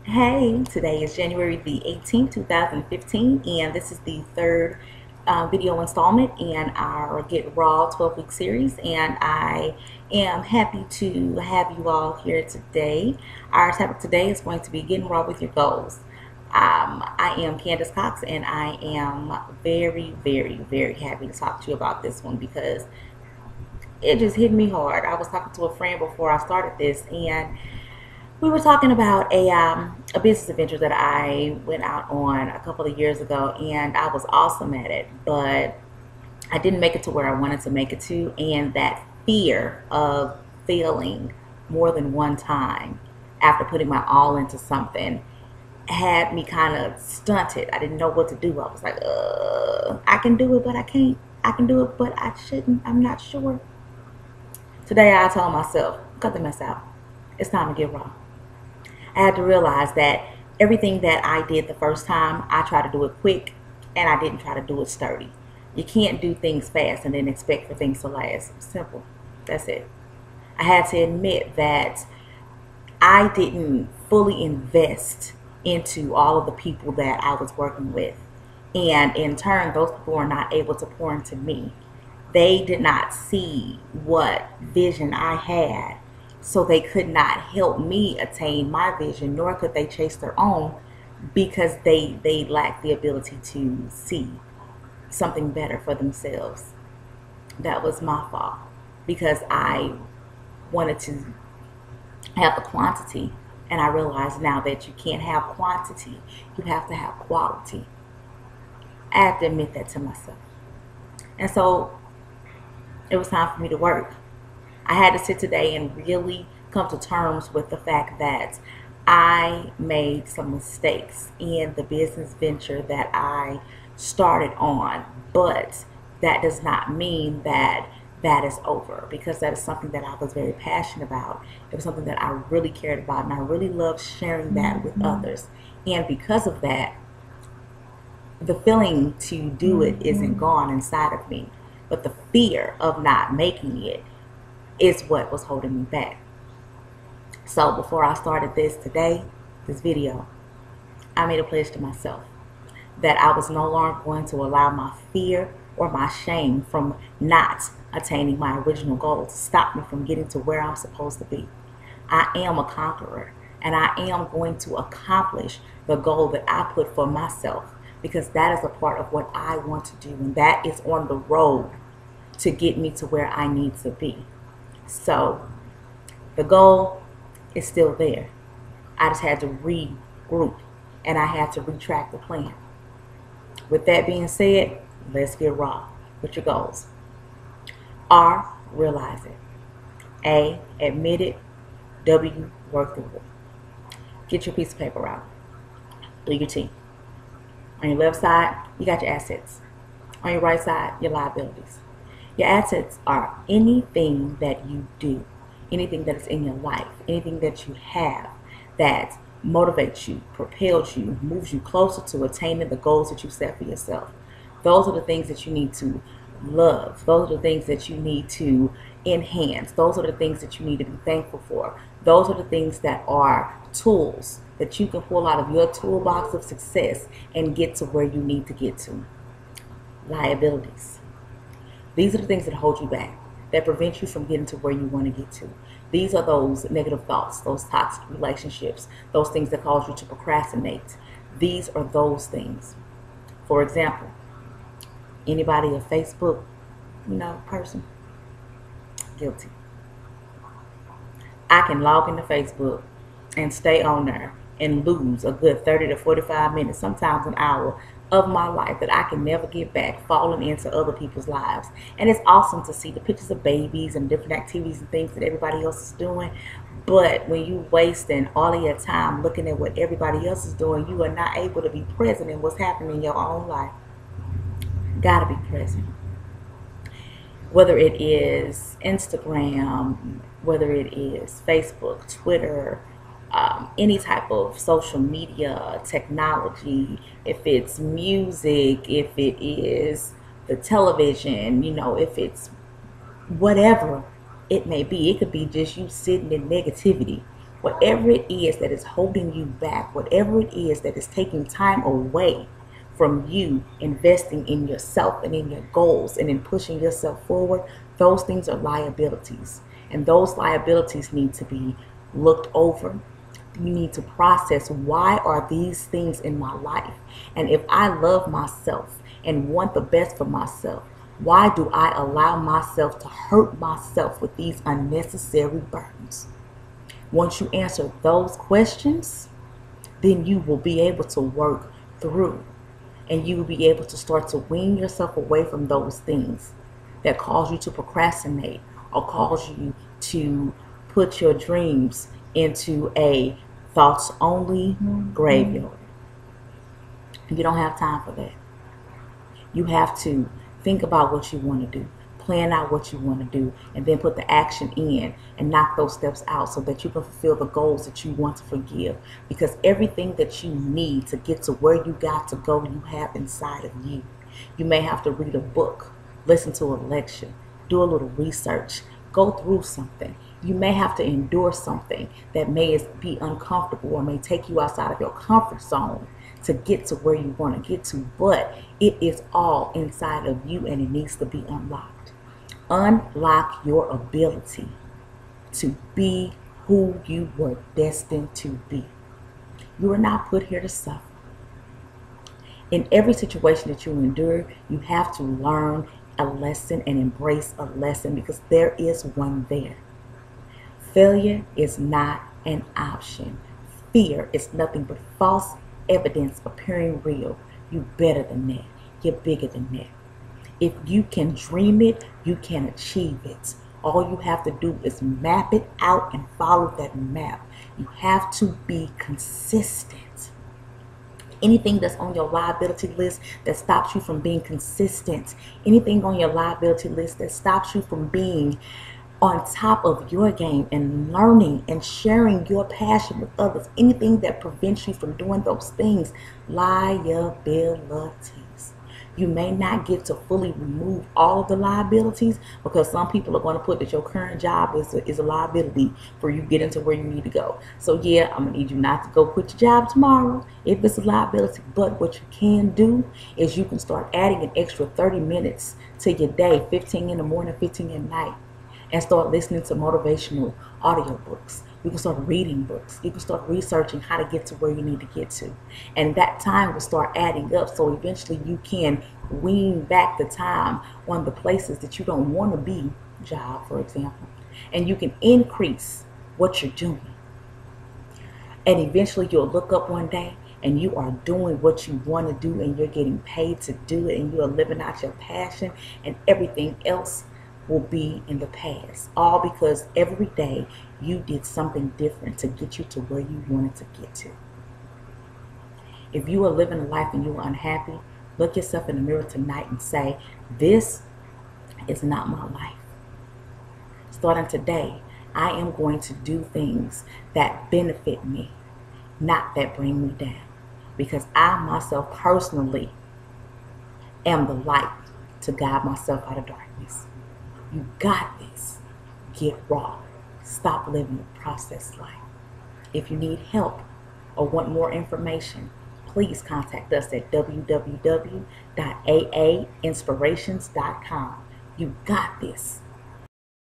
Hey, today is January the 18th, 2015, and this is the third video installment in our Get Raw 12-week series, and I am happy to have you all here today. Our topic today is going to be getting raw with your goals. I am Candace Cox, and I am very, very, very happy to talk to you about this one because it just hit me hard. I was talking to a friend before I started this, and we were talking about a business adventure that I went out on a couple of years ago, and I was awesome at it, but I didn't make it to where I wanted to make it to, and that fear of failing more than one time after putting my all into something had me kind of stunted. I didn't know what to do. I was like, I can do it, but I can't. I can do it, but I shouldn't. I'm not sure. Today I told myself, cut the mess out. It's time to get raw. I had to realize that everything that I did the first time, I tried to do it quick and I didn't try to do it sturdy. You can't do things fast and then expect for things to last. Simple. That's it. I had to admit that I didn't fully invest into all of the people that I was working with. And in turn, those people were not able to pour into me. They did not see what vision I had, so they could not help me attain my vision, nor could they chase their own because they lacked the ability to see something better for themselves. That was my fault because I wanted to have the quantity, and I realize now that you can't have quantity, you have to have quality. I have to admit that to myself. And so it was time for me to work. I had to sit today and really come to terms with the fact that I made some mistakes in the business venture that I started on, but that does not mean that that is over, because that is something that I was very passionate about. It was something that I really cared about, and I really loved sharing that with others. And because of that, the feeling to do it isn't gone inside of me, but the fear of not making it is what was holding me back. So before I started this video, I made a pledge to myself that I was no longer going to allow my fear or my shame from not attaining my original goal to stop me from getting to where I'm supposed to be. I am a conqueror, and I am going to accomplish the goal that I put for myself, because that is a part of what I want to do, and that is on the road to get me to where I need to be. So the goal is still there. I just had to regroup, and I had to retract the plan. With that being said, let's get raw with your goals. R, realize it. A, admit it. W, work through it. Get your piece of paper out. Do your T. On your left side, you got your assets. On your right side, your liabilities. Your assets are anything that you do, anything that is in your life, anything that you have that motivates you, propels you, moves you closer to attaining the goals that you set for yourself. Those are the things that you need to love. Those are the things that you need to enhance. Those are the things that you need to be thankful for. Those are the things that are tools that you can pull out of your toolbox of success and get to where you need to get to. Liabilities. These are the things that hold you back, that prevent you from getting to where you want to get to. These are those negative thoughts, those toxic relationships, those things that cause you to procrastinate. These are those things. For example, anybody a Facebook, person? Guilty. I can log into Facebook and stay on there and lose a good 30 to 45 minutes, sometimes an hour of my life that I can never get back, falling into other people's lives. And it's awesome to see the pictures of babies and different activities and things that everybody else is doing. But when you wasting all of your time looking at what everybody else is doing, you are not able to be present in what's happening in your own life. Gotta be present. Whether it is Instagram, whether it is Facebook, Twitter, any type of social media, technology, if it's music, if it is the television, if it's whatever it may be. It could be just you sitting in negativity Whatever it is that is holding you back, whatever it is that is taking time away from you investing in yourself and in your goals and in pushing yourself forward, those things are liabilities. And those liabilities need to be looked over. You need to process, why are these things in my life? And if I love myself and want the best for myself, why do I allow myself to hurt myself with these unnecessary burdens? Once you answer those questions, then you will be able to work through, and you will be able to start to wean yourself away from those things that cause you to procrastinate or cause you to put your dreams into a thoughts only graveyard. You don't have time for that. You have to think about what you want to do, plan out what you want to do, and then put the action in and knock those steps out so that you can fulfill the goals that you want to forgive. Because everything that you need to get to where you got to go, you have inside of you. You may have to read a book, listen to a lecture, do a little research, go through something. You may have to endure something that may be uncomfortable or may take you outside of your comfort zone to get to where you want to get to, but it is all inside of you and it needs to be unlocked. Unlock your ability to be who you were destined to be. You are not put here to suffer. In every situation that you endure, you have to learn a lesson and embrace a lesson, because there is one there. Failure is not an option. Fear is nothing but false evidence appearing real. You better than that. You're bigger than that. If you can dream it, you can achieve it. All you have to do is map it out and follow that map. You have to be consistent. Anything that's on your liability list that stops you from being consistent, anything on your liability list that stops you from being on top of your game and learning and sharing your passion with others, anything that prevents you from doing those things, liabilities. You may not get to fully remove all of the liabilities, because some people are going to put that your current job is a liability for you getting to where you need to go. So yeah, I'm going to need you not to go quit your job tomorrow if it's a liability. But what you can do is you can start adding an extra 30 minutes to your day, 15 in the morning, 15 at night, and start listening to motivational audiobooks. You can start reading books. You can start researching how to get to where you need to get to. And that time will start adding up, so eventually you can wean back the time on the places that you don't want to be, job, for example. And you can increase what you're doing. And eventually you'll look up one day and you are doing what you want to do, and you're getting paid to do it, and you are living out your passion, and everything else will be in the past, all because every day you did something different to get you to where you wanted to get to. If you are living a life and you are unhappy, look yourself in the mirror tonight and say, this is not my life. Starting today, I am going to do things that benefit me, not that bring me down, because I myself personally am the light to guide myself out of darkness. You got this. Get raw. Stop living a processed life. If you need help or want more information, please contact us at www.aainspirations.com. You got this.